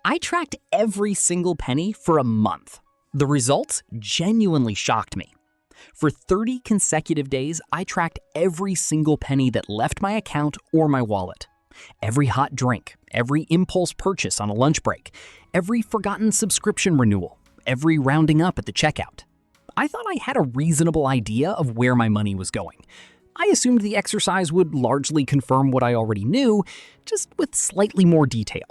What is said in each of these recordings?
I tracked every single penny for a month. The results genuinely shocked me. For 30 consecutive days, I tracked every single penny that left my account or my wallet. Every hot drink, every impulse purchase on a lunch break, every forgotten subscription renewal, every rounding up at the checkout. I thought I had a reasonable idea of where my money was going. I assumed the exercise would largely confirm what I already knew, just with slightly more detail.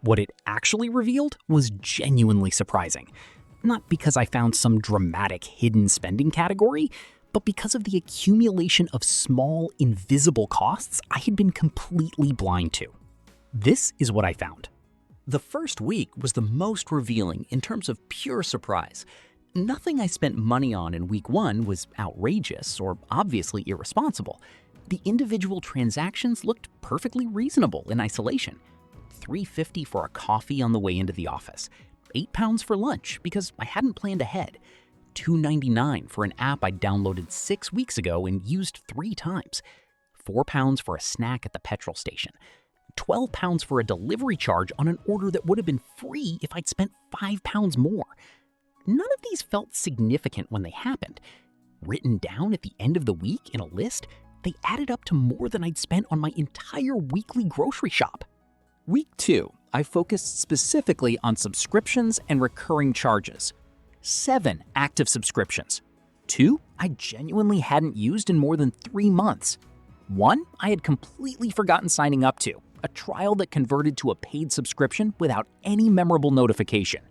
What it actually revealed was genuinely surprising. Not because I found some dramatic hidden spending category, but because of the accumulation of small, invisible costs I had been completely blind to. This is what I found. The first week was the most revealing in terms of pure surprise. Nothing I spent money on in week 1 was outrageous or obviously irresponsible. The individual transactions looked perfectly reasonable in isolation. $3.50 for a coffee on the way into the office, £8 for lunch because I hadn't planned ahead, $2.99 for an app I downloaded 6 weeks ago and used 3 times, £4 for a snack at the petrol station, £12 for a delivery charge on an order that would have been free if I'd spent £5 more. None of these felt significant when they happened. Written down at the end of the week in a list, they added up to more than I'd spent on my entire weekly grocery shop. Week 2, I focused specifically on subscriptions and recurring charges. 7 active subscriptions. 2 I genuinely hadn't used in more than 3 months. 1 I had completely forgotten signing up to, a trial that converted to a paid subscription without any memorable notification.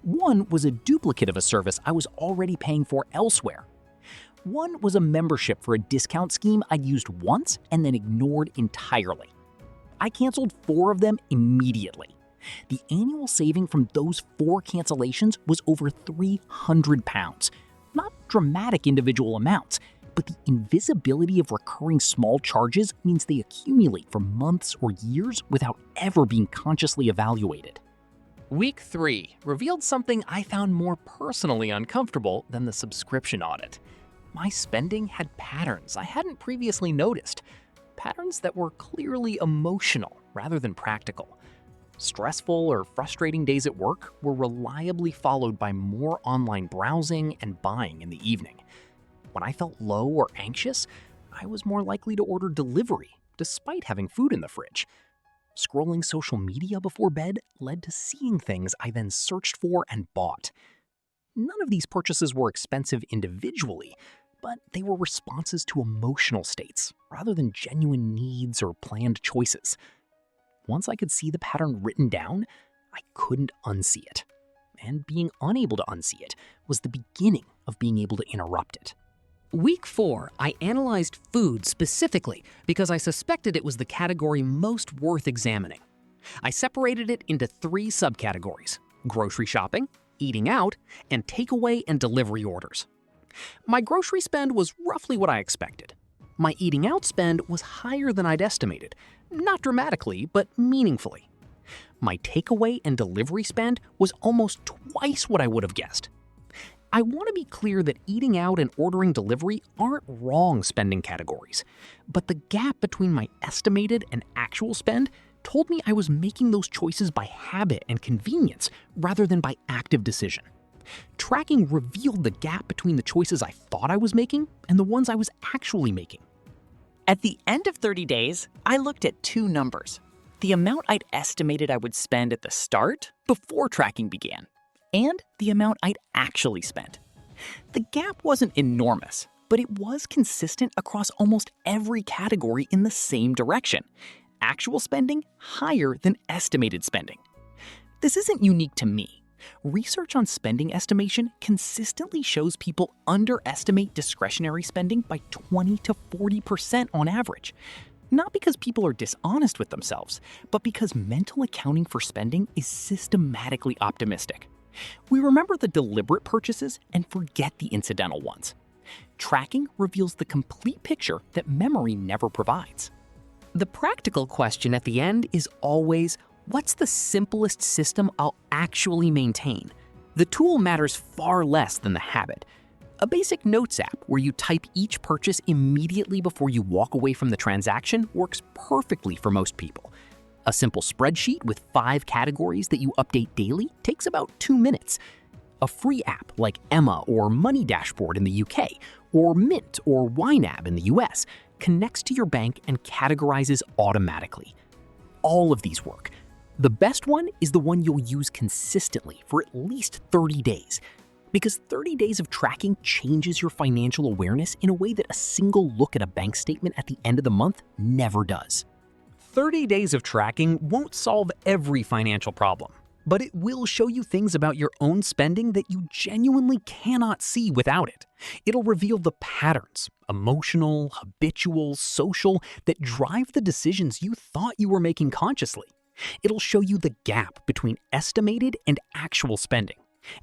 1 was a duplicate of a service I was already paying for elsewhere. 1 was a membership for a discount scheme I'd used once and then ignored entirely. I canceled 4 of them immediately. The annual saving from those 4 cancellations was over £300. Not dramatic individual amounts, but the invisibility of recurring small charges means they accumulate for months or years without ever being consciously evaluated. Week 3 revealed something I found more personally uncomfortable than the subscription audit. My spending had patterns I hadn't previously noticed. Patterns that were clearly emotional rather than practical. Stressful or frustrating days at work were reliably followed by more online browsing and buying in the evening. When I felt low or anxious, I was more likely to order delivery, despite having food in the fridge. Scrolling social media before bed led to seeing things I then searched for and bought. None of these purchases were expensive individually, but they were responses to emotional states rather than genuine needs or planned choices. Once I could see the pattern written down, I couldn't unsee it. And being unable to unsee it was the beginning of being able to interrupt it. Week 4, I analyzed food specifically because I suspected it was the category most worth examining. I separated it into 3 subcategories: grocery shopping, eating out, and takeaway and delivery orders. My grocery spend was roughly what I expected. My eating out spend was higher than I'd estimated, not dramatically, but meaningfully. My takeaway and delivery spend was almost twice what I would have guessed. I want to be clear that eating out and ordering delivery aren't wrong spending categories, but the gap between my estimated and actual spend told me I was making those choices by habit and convenience rather than by active decision. Tracking revealed the gap between the choices I thought I was making and the ones I was actually making. At the end of 30 days, I looked at 2 numbers: the amount I'd estimated I would spend at the start, before tracking began, and the amount I'd actually spent. The gap wasn't enormous, but it was consistent across almost every category in the same direction: actual spending higher than estimated spending. This isn't unique to me. Research on spending estimation consistently shows people underestimate discretionary spending by 20 to 40% on average. Not because people are dishonest with themselves, but because mental accounting for spending is systematically optimistic. We remember the deliberate purchases and forget the incidental ones. Tracking reveals the complete picture that memory never provides. The practical question at the end is always, what's the simplest system I'll actually maintain? The tool matters far less than the habit. A basic notes app where you type each purchase immediately before you walk away from the transaction works perfectly for most people. A simple spreadsheet with 5 categories that you update daily takes about 2 minutes. A free app like Emma or Money Dashboard in the UK, or Mint or YNAB in the US, connects to your bank and categorizes automatically. All of these work. The best one is the one you'll use consistently for at least 30 days. Because 30 days of tracking changes your financial awareness in a way that a single look at a bank statement at the end of the month never does. 30 days of tracking won't solve every financial problem, but it will show you things about your own spending that you genuinely cannot see without it. It'll reveal the patterns, emotional, habitual, social, that drive the decisions you thought you were making consciously. It'll show you the gap between estimated and actual spending.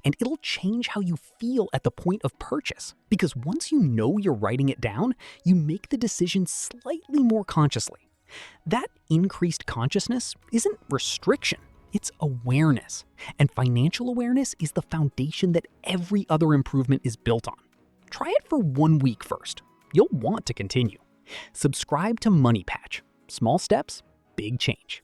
And it'll change how you feel at the point of purchase, because once you know you're writing it down, you make the decision slightly more consciously. That increased consciousness isn't restriction, it's awareness. And financial awareness is the foundation that every other improvement is built on. Try it for 1 week first. You'll want to continue. Subscribe to MoneyPatch. Small steps, big change.